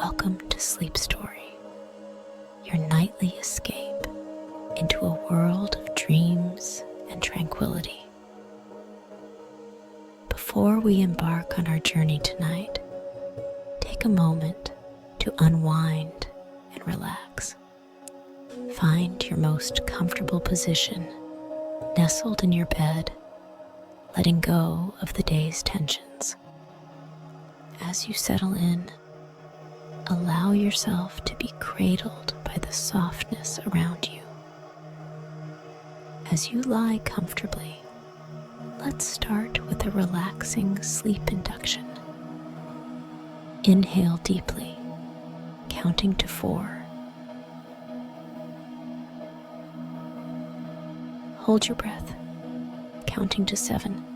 Welcome to Sleep Story, your nightly escape into a world of dreams and tranquility. Before we embark on our journey tonight, take a moment to unwind and relax. Find your most comfortable position, nestled in your bed, letting go of the day's tensions. As you settle in, allow yourself to be cradled by the softness around you. As you lie comfortably, let's start with a relaxing sleep induction. Inhale deeply, counting to 4. Hold your breath, counting to 7.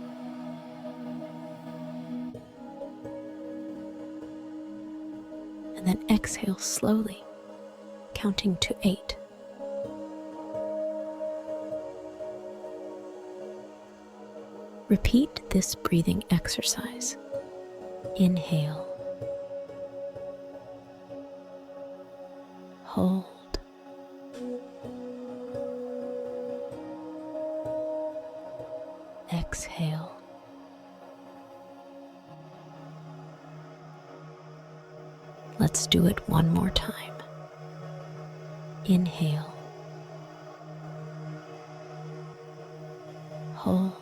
And then exhale slowly, counting to 8. Repeat this breathing exercise. Inhale, hold, exhale. Let's do it one more time. Inhale, hold,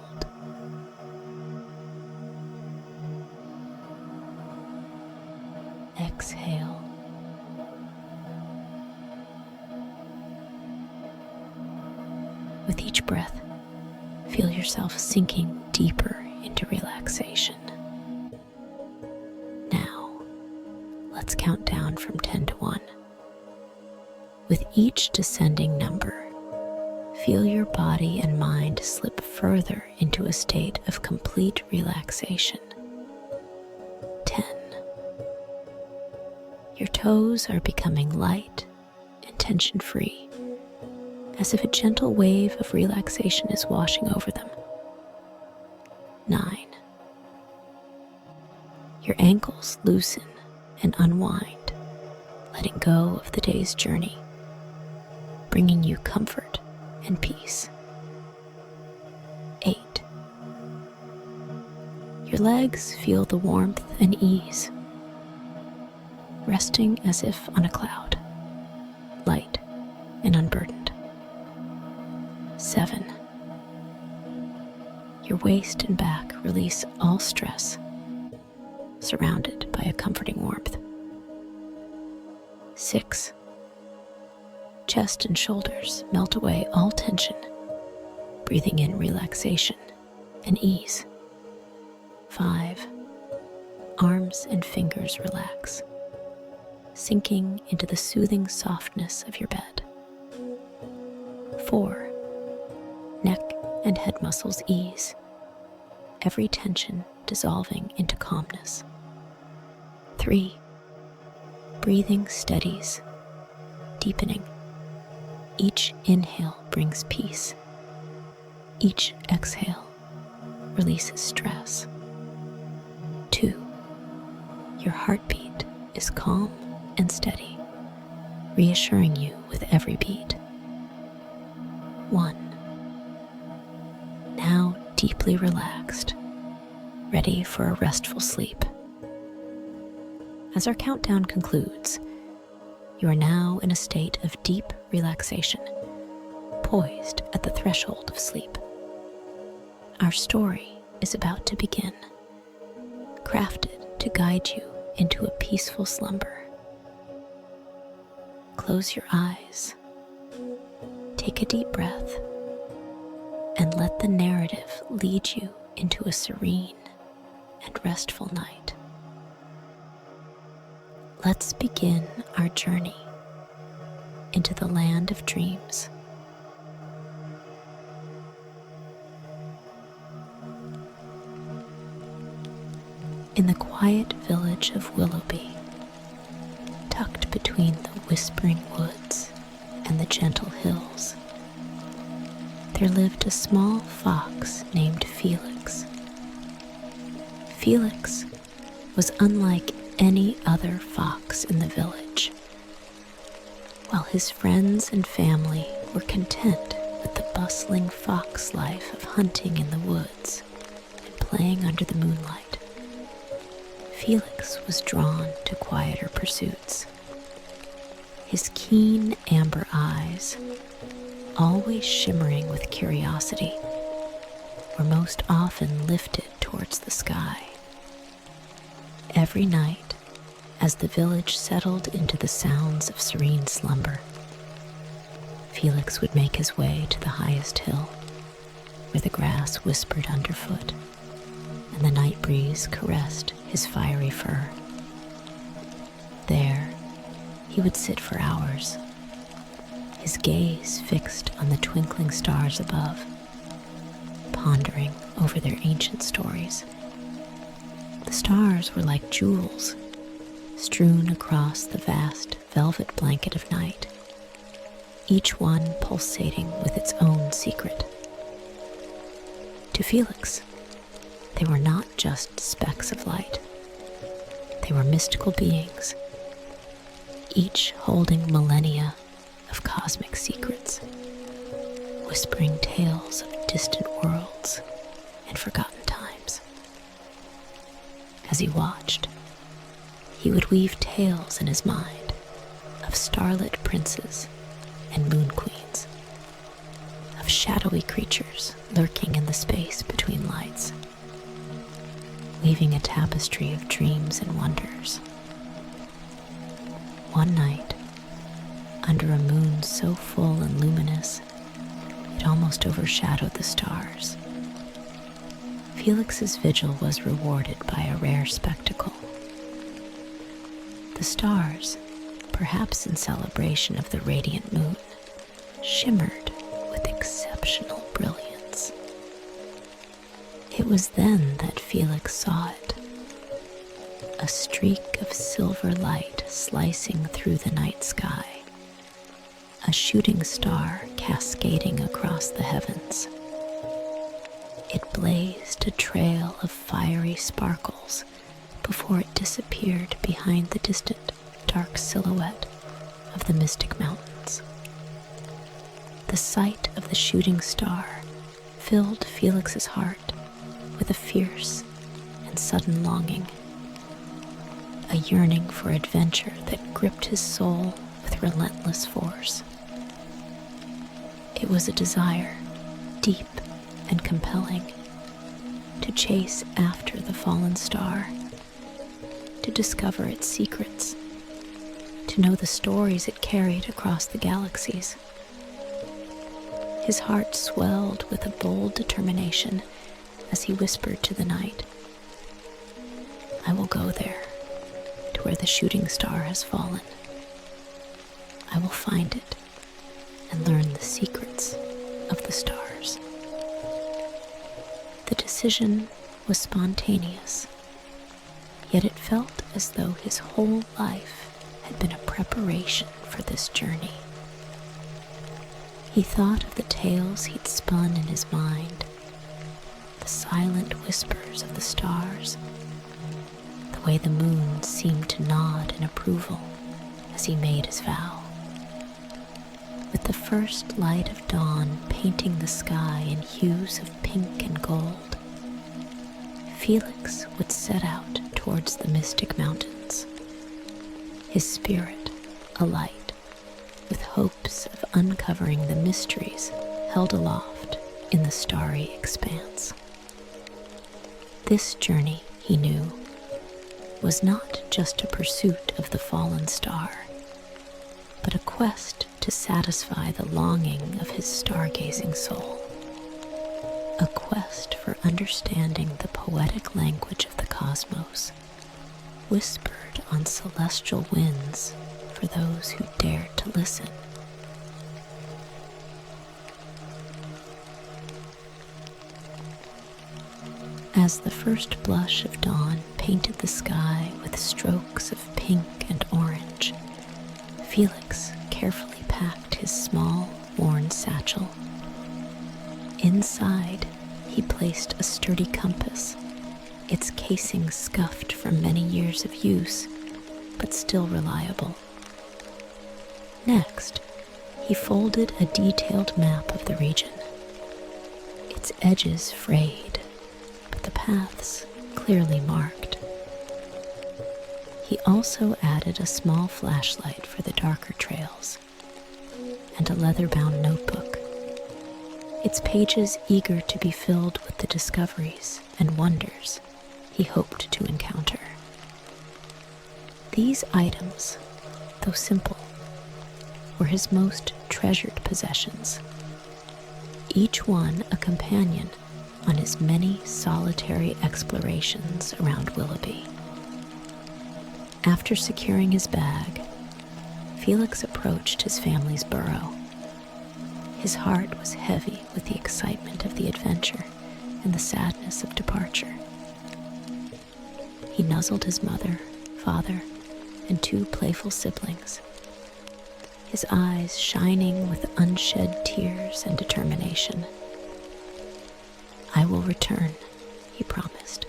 exhale. With each breath, feel yourself sinking deeper into relaxation. Let's count down from 10 to 1. With each descending number, feel your body and mind slip further into a state of complete relaxation. 10. Your toes are becoming light and tension-free, as if a gentle wave of relaxation is washing over them. 9. Your ankles loosen and unwind, letting go of the day's journey, bringing you comfort and peace. 8. Your legs feel the warmth and ease, resting as if on a cloud, light and unburdened. 7. Your waist and back release all stress, surrounded by a comforting warmth. 6. Chest and shoulders melt away all tension, breathing in relaxation and ease. 5. Arms and fingers relax, sinking into the soothing softness of your bed. 4. Neck and head muscles ease, every tension dissolving into calmness. 3. Breathing steadies, deepening. Each inhale brings peace. Each exhale releases stress. 2. Your heartbeat is calm and steady, reassuring you with every beat. 1. Now deeply relaxed, ready for a restful sleep. As our countdown concludes, you are now in a state of deep relaxation, poised at the threshold of sleep. Our story is about to begin, crafted to guide you into a peaceful slumber. Close your eyes, take a deep breath, and let the narrative lead you into a serene and restful night. Let's begin our journey into the land of dreams. In the quiet village of Willowby, tucked between the whispering woods and the gentle hills, there lived a small fox named Felix. Felix was unlike any other fox in the village, while his friends and family were content with the bustling fox life of hunting in the woods and playing under the moonlight. Felix was drawn to quieter pursuits. His keen amber eyes, always shimmering with curiosity, were most often lifted towards the sky. Every night, as the village settled into the sounds of serene slumber, Felix would make his way to the highest hill, where the grass whispered underfoot and the night breeze caressed his fiery fur. There, he would sit for hours, his gaze fixed on the twinkling stars above, pondering over their ancient stories. The stars were like jewels strewn across the vast velvet blanket of night, each one pulsating with its own secret. To Felix, they were not just specks of light. They were mystical beings, each holding millennia of cosmic secrets, whispering tales of distant worlds and forgotten times. As he watched, he would weave tales in his mind of starlit princes and moon queens, of shadowy creatures lurking in the space between lights, weaving a tapestry of dreams and wonders. One night, under a moon so full and luminous it almost overshadowed the stars, Felix's vigil was rewarded by a rare spectacle. The stars, perhaps in celebration of the radiant moon, shimmered with exceptional brilliance. It was then that Felix saw it, a streak of silver light slicing through the night sky, a shooting star cascading across the heavens. It blazed a trail of fiery sparkles before it disappeared behind the distant, dark silhouette of the mystic mountains. The sight of the shooting star filled Felix's heart with a fierce and sudden longing, a yearning for adventure that gripped his soul with relentless force. It was a desire, deep and compelling, to chase after the fallen star, to discover its secrets, to know the stories it carried across the galaxies. His heart swelled with a bold determination as he whispered to the night, "I will go there, to where the shooting star has fallen. I will find it and learn the secrets of the stars." The decision was spontaneous, yet it felt as though his whole life had been a preparation for this journey. He thought of the tales he'd spun in his mind, the silent whispers of the stars, the way the moon seemed to nod in approval as he made his vow. With the first light of dawn painting the sky in hues of pink and gold, Felix would set out towards the mystic mountains, his spirit alight with hopes of uncovering the mysteries held aloft in the starry expanse. This journey, he knew, was not just a pursuit of the fallen star, but a quest to satisfy the longing of his stargazing soul, a quest for understanding the poetic language of the cosmos, whispered on celestial winds for those who dared to listen. As the first blush of dawn painted the sky with strokes of pink and orange, Felix carefully packed his small, worn satchel. Inside, he placed a sturdy compass, its casing scuffed from many years of use, but still reliable. Next, he folded a detailed map of the region. Its edges frayed, but the paths clearly marked. He also added a small flashlight for the darker trails and a leather-bound notebook, its pages eager to be filled with the discoveries and wonders he hoped to encounter. These items, though simple, were his most treasured possessions, each one a companion on his many solitary explorations around Willowby. After securing his bag, Felix approached his family's burrow. His heart was heavy with the excitement of the adventure and the sadness of departure. He nuzzled his mother, father, and 2 playful siblings, his eyes shining with unshed tears and determination. "I will return," he promised,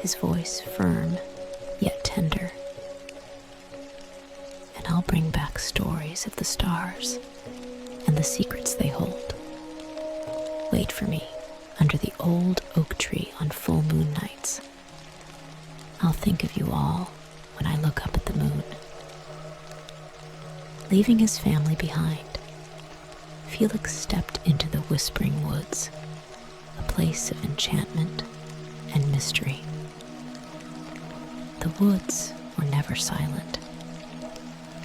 his voice firm yet tender. "And I'll bring back stories of the stars and the secrets they hold. Wait for me under the old oak tree on full moon nights. I'll think of you all when I look up at the moon." Leaving his family behind, Felix stepped into the whispering woods, a place of enchantment and mystery. The woods were never silent,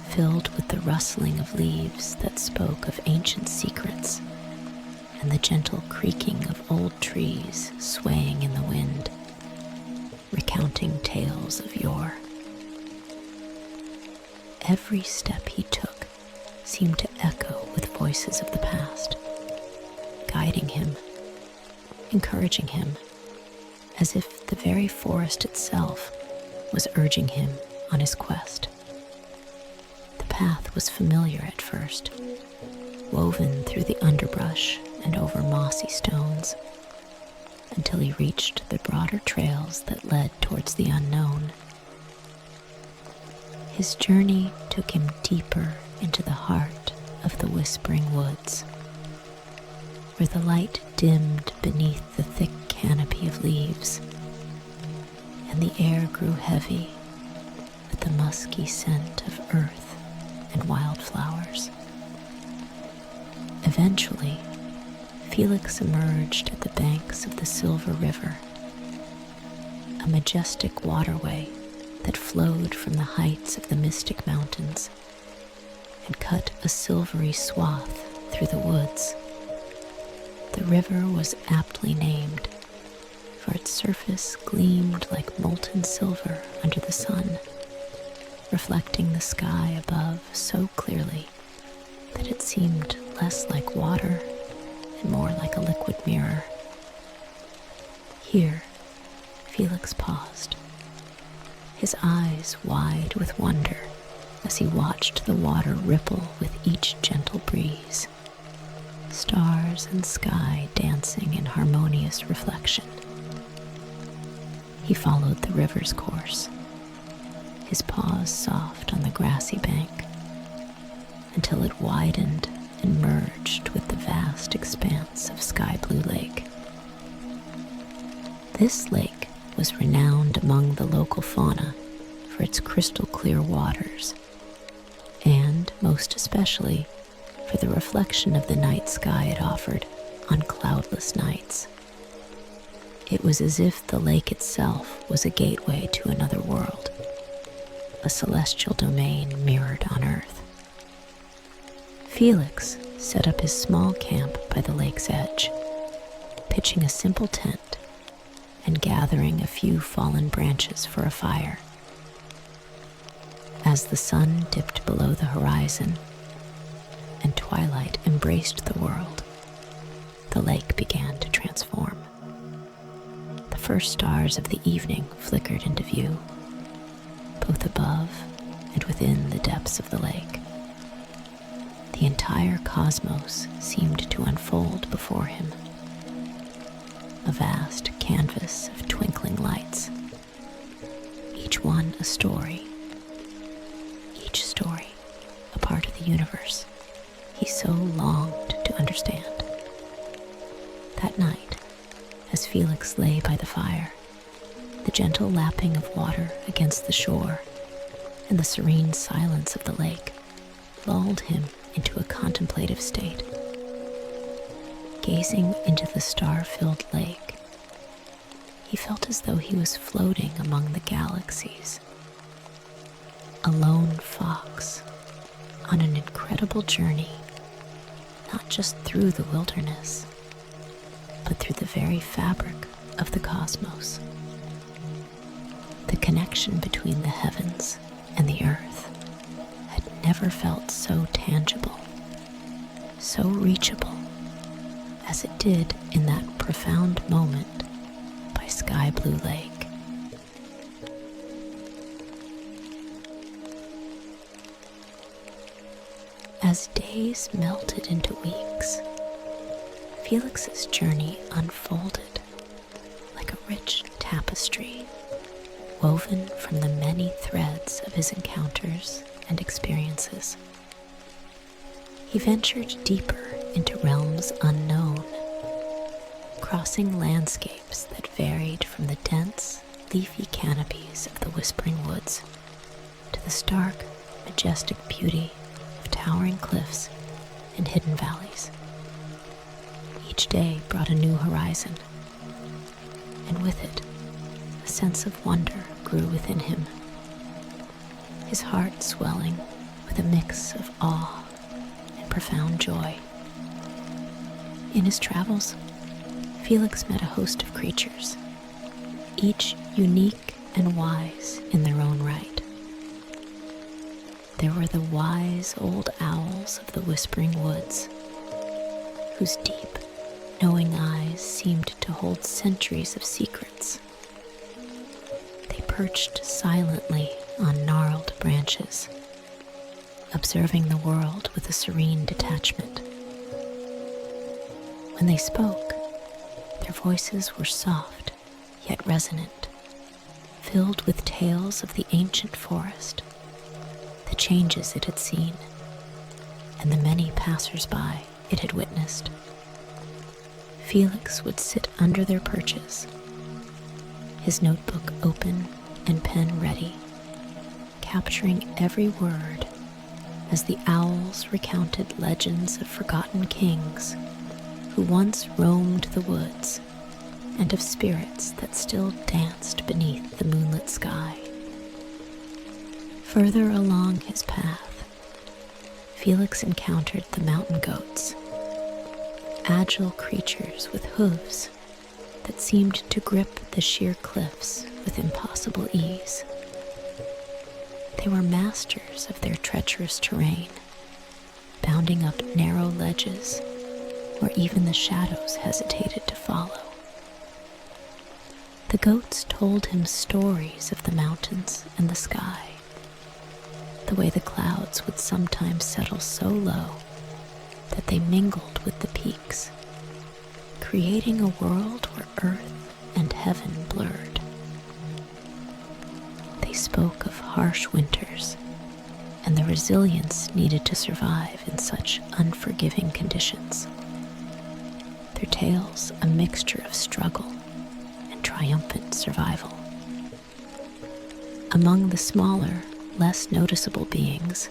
filled with the rustling of leaves that spoke of ancient secrets and the gentle creaking of old trees swaying in the wind, recounting tales of yore. Every step he took seemed to echo with voices of the past, guiding him, encouraging him, as if the very forest itself was urging him on his quest. The path was familiar at first, woven through the underbrush and over mossy stones, until he reached the broader trails that led towards the unknown. His journey took him deeper into the heart of the whispering woods, where the light dimmed beneath the thick canopy of leaves, and the air grew heavy with the musky scent of earth and wildflowers. Eventually, Felix emerged at the banks of the Silver River, a majestic waterway that flowed from the heights of the Mystic Mountains and cut a silvery swath through the woods. The river was aptly named, for its surface gleamed like molten silver under the sun, reflecting the sky above so clearly that it seemed less like water and more like a liquid mirror. Here, Felix paused, his eyes wide with wonder as he watched the water ripple with each gentle breeze, stars and sky dancing in harmonious reflection. He followed the river's course, his paws soft on the grassy bank, until it widened and merged with the vast expanse of sky-blue lake. This lake was renowned among the local fauna for its crystal-clear waters, and most especially for the reflection of the night sky it offered on cloudless nights. It was as if the lake itself was a gateway to another world, a celestial domain mirrored on Earth. Felix set up his small camp by the lake's edge, pitching a simple tent and gathering a few fallen branches for a fire. As the sun dipped below the horizon and twilight embraced the world, the lake began to transform. The first stars of the evening flickered into view, both above and within the depths of the lake. The entire cosmos seemed to unfold before him, a vast canvas of twinkling lights, each one a story, each story a part of the universe he so longed to understand. That night, as Felix lay by the fire, the gentle lapping of water against the shore and the serene silence of the lake lulled him into a contemplative state. Gazing into the star-filled lake, he felt as though he was floating among the galaxies, a lone fox on an incredible journey, not just through the wilderness, but through the very fabric of the cosmos. The connection between the heavens and the earth had never felt so tangible, so reachable, as it did in that profound moment by Sky Blue Lake. As days melted into weeks, Felix's journey unfolded like a rich tapestry woven from the many threads of his encounters and experiences. He ventured deeper into realms unknown, crossing landscapes that varied from the dense, leafy canopies of the whispering woods to the stark, majestic beauty of towering cliffs and hidden valleys. Each day brought a new horizon, and with it, a sense of wonder grew within him, his heart swelling with a mix of awe and profound joy. In his travels, Felix met a host of creatures, each unique and wise in their own right. There were the wise old owls of the whispering woods, whose deep, knowing eyes seemed to hold centuries of secrets. They perched silently on gnarled branches, observing the world with a serene detachment. When they spoke, their voices were soft yet resonant, filled with tales of the ancient forest, the changes it had seen, and the many passers-by it had witnessed. Felix would sit under their perches, his notebook open and pen ready, capturing every word as the owls recounted legends of forgotten kings who once roamed the woods, and of spirits that still danced beneath the moonlit sky. Further along his path, Felix encountered the mountain goats, agile creatures with hooves that seemed to grip the sheer cliffs with impossible ease. They were masters of their treacherous terrain, bounding up narrow ledges where even the shadows hesitated to follow. The goats told him stories of the mountains and the sky, the way the clouds would sometimes settle so low that they mingled with the peaks, creating a world where earth and heaven blurred. They spoke of harsh winters and the resilience needed to survive in such unforgiving conditions. Their tales a mixture of struggle and triumphant survival. Among the smaller, less noticeable beings,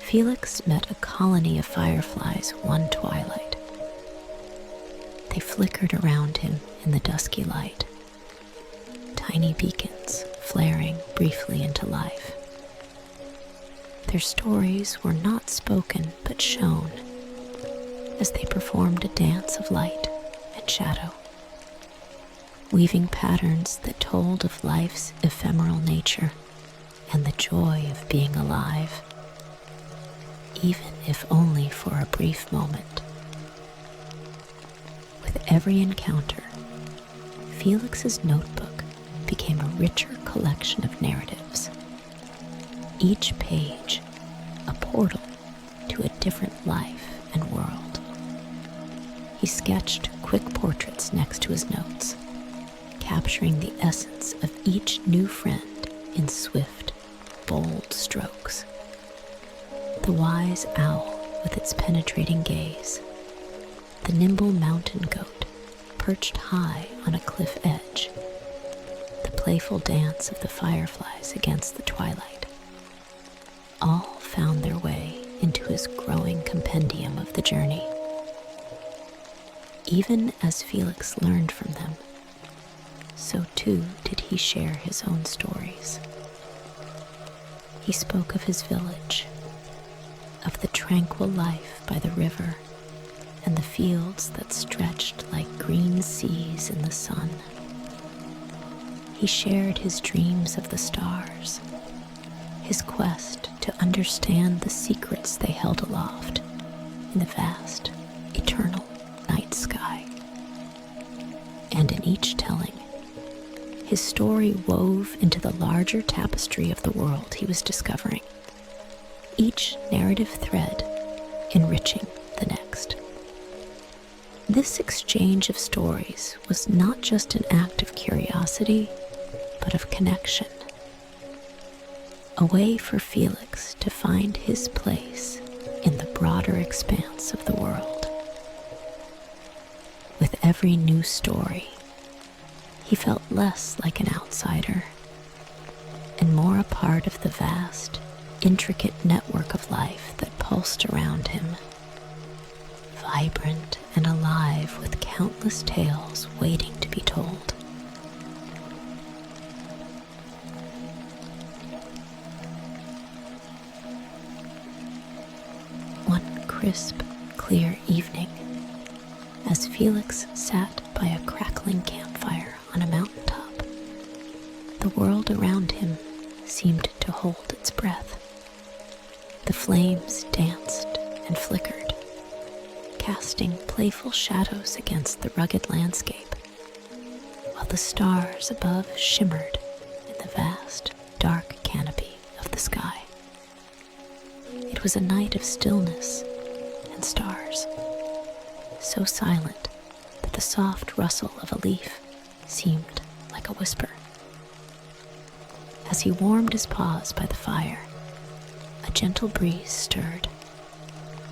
Felix met a colony of fireflies one twilight. They flickered around him in the dusky light, tiny beacons flaring briefly into life. Their stories were not spoken but shown as they performed a dance of light and shadow, weaving patterns that told of life's ephemeral nature and the joy of being alive, even if only for a brief moment. With every encounter, Felix's notebook became a richer collection of narratives, each page a portal to a different life and world. He sketched quick portraits next to his notes, capturing the essence of each new friend in swift, bold strokes. The wise owl with its penetrating gaze, the nimble mountain goat perched high on a cliff edge, the playful dance of the fireflies against the twilight, all found their way into his growing compendium of the journey. Even as Felix learned from them, so too did he share his own stories. He spoke of his village, of the tranquil life by the river and the fields that stretched like green seas in the sun. He shared his dreams of the stars, his quest to understand the secrets they held aloft in the vast, eternal night sky. And in each telling, his story wove into the larger tapestry of the world he was discovering, each narrative thread enriching the next. This exchange of stories was not just an act of curiosity, but of connection, a way for Felix to find his place in the broader expanse of the world. With every new story, he felt less like an outsider and more a part of the vast, intricate network of life that pulsed around him, vibrant and alive with countless tales waiting to be told. One crisp, clear evening, as Felix sat by a crackling campfire on a mountaintop, the world around him seemed to hold its breath. The flames danced and flickered, casting playful shadows against the rugged landscape, while the stars above shimmered in the vast, dark canopy of the sky. It was a night of stillness and stars, so silent that the soft rustle of a leaf seemed like a whisper. As he warmed his paws by the fire, a gentle breeze stirred,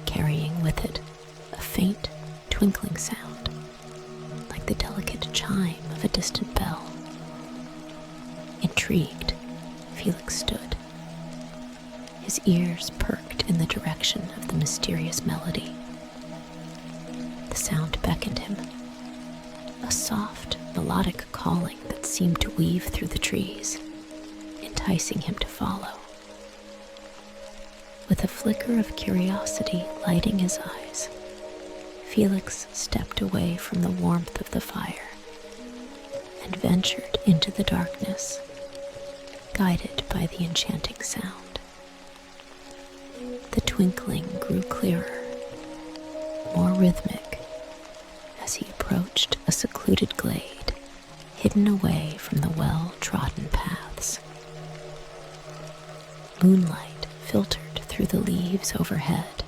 carrying with it a faint twinkling sound, like the delicate chime of a distant bell. Intrigued, Felix stood, his ears perked in the direction of the mysterious melody. The sound beckoned him, a soft, melodic calling that seemed to weave through the trees, enticing him to follow. With a flicker of curiosity lighting his eyes, Felix stepped away from the warmth of the fire and ventured into the darkness, guided by the enchanting sound. The twinkling grew clearer, more rhythmic, as he approached a secluded glade hidden away from the well-trodden paths. Moonlight filtered through the leaves overhead,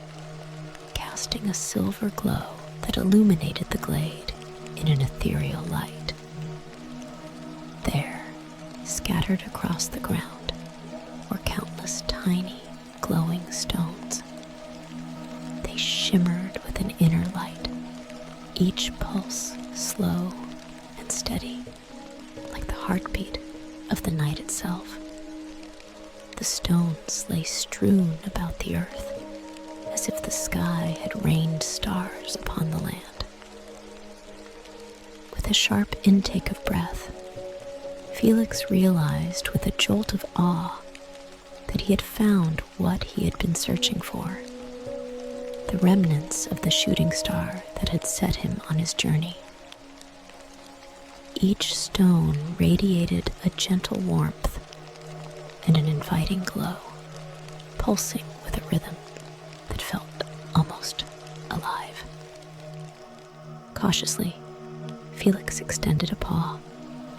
casting a silver glow that illuminated the glade in an ethereal light. There, scattered across the ground, were countless tiny, glowing stones. They shimmered with an inner light, each pulse slow and steady, like the heartbeat of the night itself. The stones lay strewn about the earth, as if the sky had rained stars upon the land. With a sharp intake of breath, Felix realized with a jolt of awe that he had found what he had been searching for, the remnants of the shooting star that had set him on his journey. Each stone radiated a gentle warmth and an inviting glow, pulsing with a rhythm that felt almost alive. Cautiously, Felix extended a paw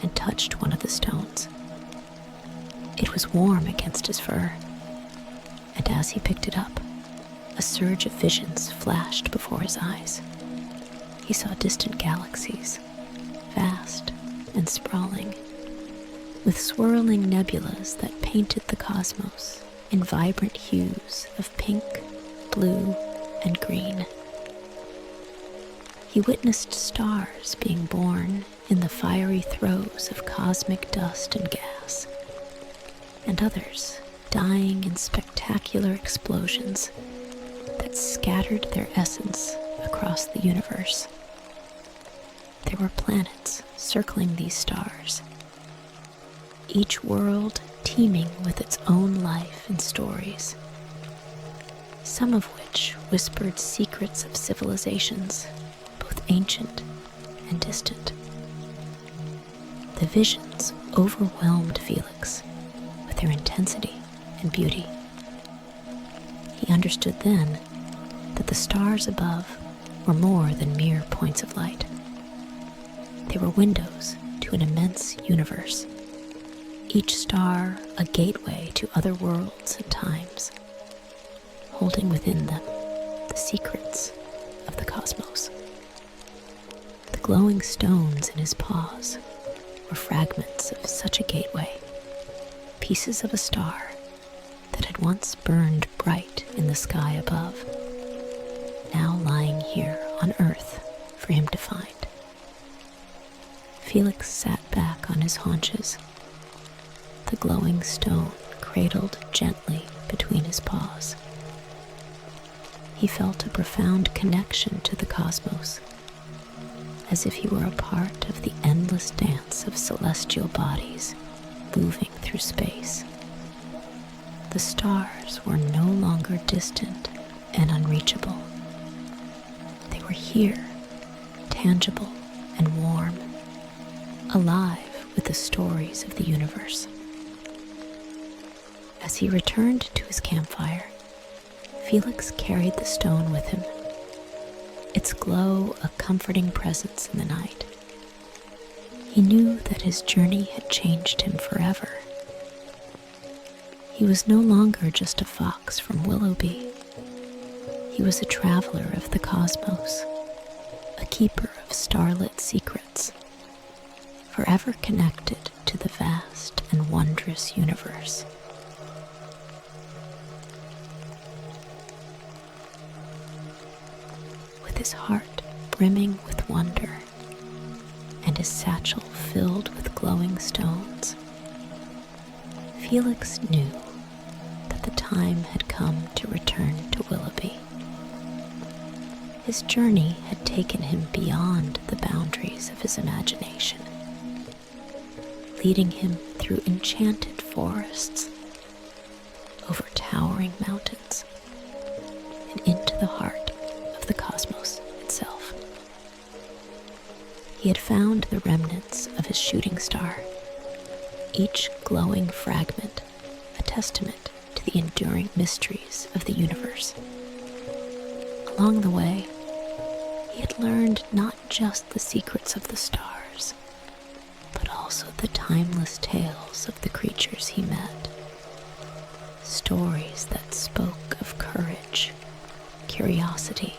and touched one of the stones. It was warm against his fur, and as he picked it up, a surge of visions flashed before his eyes. He saw distant galaxies, vast and sprawling, with swirling nebulas that painted the cosmos in vibrant hues of pink, blue, and green. He witnessed stars being born in the fiery throes of cosmic dust and gas, and others dying in spectacular explosions that scattered their essence across the universe. There were planets circling these stars, each world teeming with its own life and stories, some of which whispered secrets of civilizations, both ancient and distant. The visions overwhelmed Felix with their intensity and beauty. He understood then that the stars above were more than mere points of light. They were windows to an immense universe, each star a gateway to other worlds and times, holding within them the secrets of the cosmos. The glowing stones in his paws were fragments of such a gateway, pieces of a star that had once burned bright in the sky above, now lying here on Earth for him to find. Felix sat back on his haunches, the glowing stone cradled gently between his paws. He felt a profound connection to the cosmos, as if he were a part of the endless dance of celestial bodies moving through space. The stars were no longer distant and unreachable. They were here, tangible and warm, alive with the stories of the universe. As he returned to his campfire, Felix carried the stone with him, its glow a comforting presence in the night. He knew that his journey had changed him forever. He was no longer just a fox from Willowby. He was a traveler of the cosmos, a keeper of starlit secrets, forever connected to the vast and wondrous universe. With his heart brimming with wonder and his satchel filled with glowing stones, Felix knew that the time had come to return to Willowby. His journey had taken him beyond the boundaries of his imagination, leading him through enchanted forests, over towering mountains, and into the heart of the cosmos itself. He had found the remnants of his shooting star, each glowing fragment a testament to the enduring mysteries of the universe. Along the way, he had learned not just the secrets of the stars, but also the timeless tales of the creatures he met. Stories that spoke of courage, curiosity,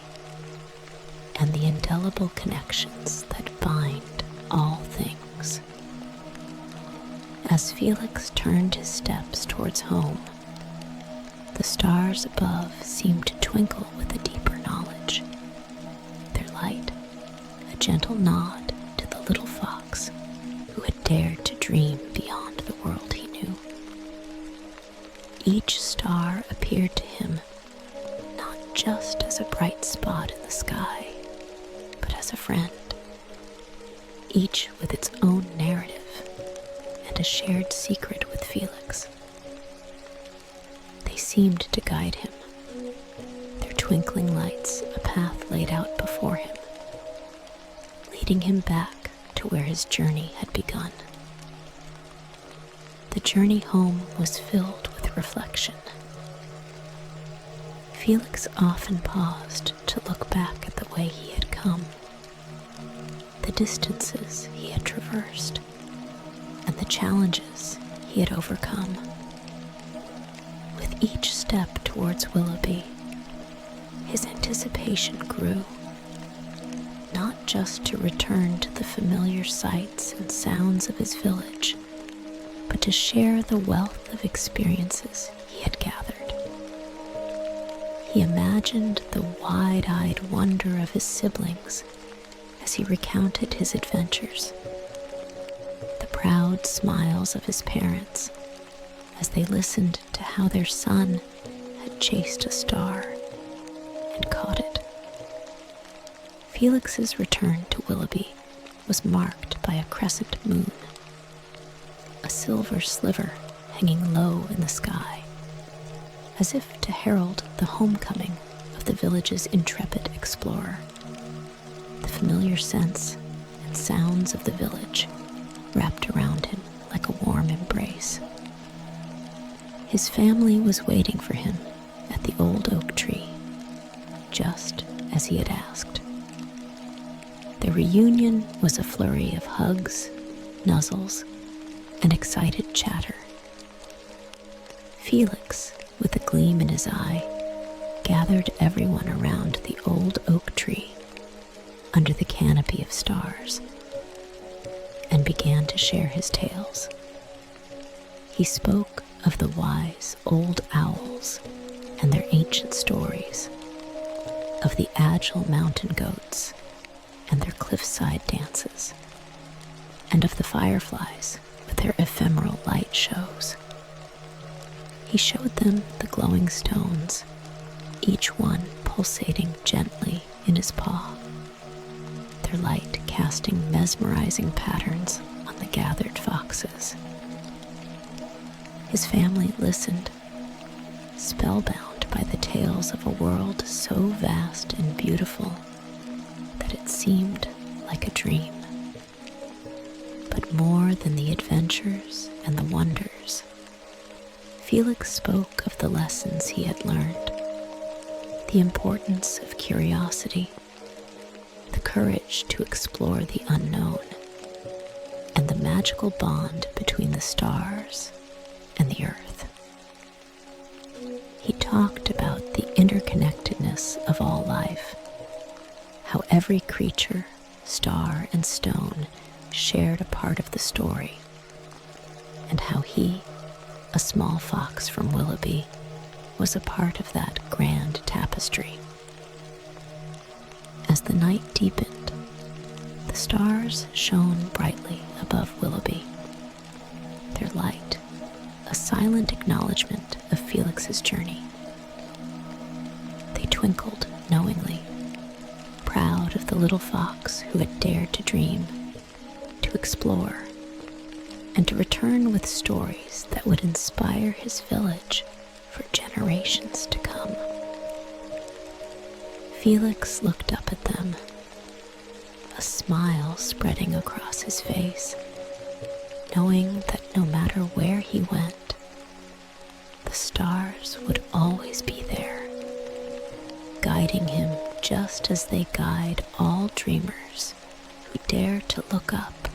and the indelible connections that bind all things. As Felix turned his steps towards home, the stars above seemed to twinkle with a deeper knowledge, their light a gentle nod to the little fox who had dared to dream beyond the world he knew. Each star appeared to him not just as a bright spot in the sky, but as a friend, each with its own narrative and a shared secret with Felix. They seemed to guide him, their twinkling lights a path laid out before him, leading him back to where his journey had begun. The journey home was filled with reflection. Felix often paused to look back at the way he had come, the distances he had traversed, and the challenges he had overcome. With each step towards Willowby, his anticipation grew, not just to return to the familiar sights and sounds of his village, but to share the wealth of experiences he had gathered. He imagined the wide-eyed wonder of his siblings as he recounted his adventures, the proud smiles of his parents as they listened to how their son had chased a star and caught it. Felix's return to Willowby was marked by a crescent moon, a silver sliver hanging low in the sky, as if to herald the homecoming of the village's intrepid explorer. The familiar scents and sounds of the village wrapped around him like a warm embrace. His family was waiting for him at the old oak tree, just as he had asked. The reunion was a flurry of hugs, nuzzles, and excited chatter. Felix, with a gleam in his eye, gathered everyone around the old oak tree under the canopy of stars and began to share his tales. He spoke of the wise old owls and their ancient stories, of the agile mountain goats and their cliffside dances, and of the fireflies with their ephemeral light shows. He showed them the glowing stones, each one pulsating gently in his paw, their light casting mesmerizing patterns on the gathered foxes. His family listened, spellbound by the tales of a world so vast and beautiful that it seemed like a dream. But more than the adventures and the wonders, Felix spoke of the lessons he had learned, the importance of curiosity, the courage to explore the unknown, and the magical bond between the stars and the earth. He talked about the interconnectedness of all life, how every creature, star, and stone shared a part of the story, and how he, a small fox from Willowby, was a part of that grand tapestry. As the night deepened, the stars shone brightly above Willowby, their light a silent acknowledgement of Felix's journey. They twinkled knowingly, proud of the little fox who had dared to dream, to explore, and to return with stories that would inspire his village for generations to come. Felix looked up at them, a smile spreading across his face, knowing that no matter where he went, the stars would always be there, guiding him just as they guide all dreamers who dare to look up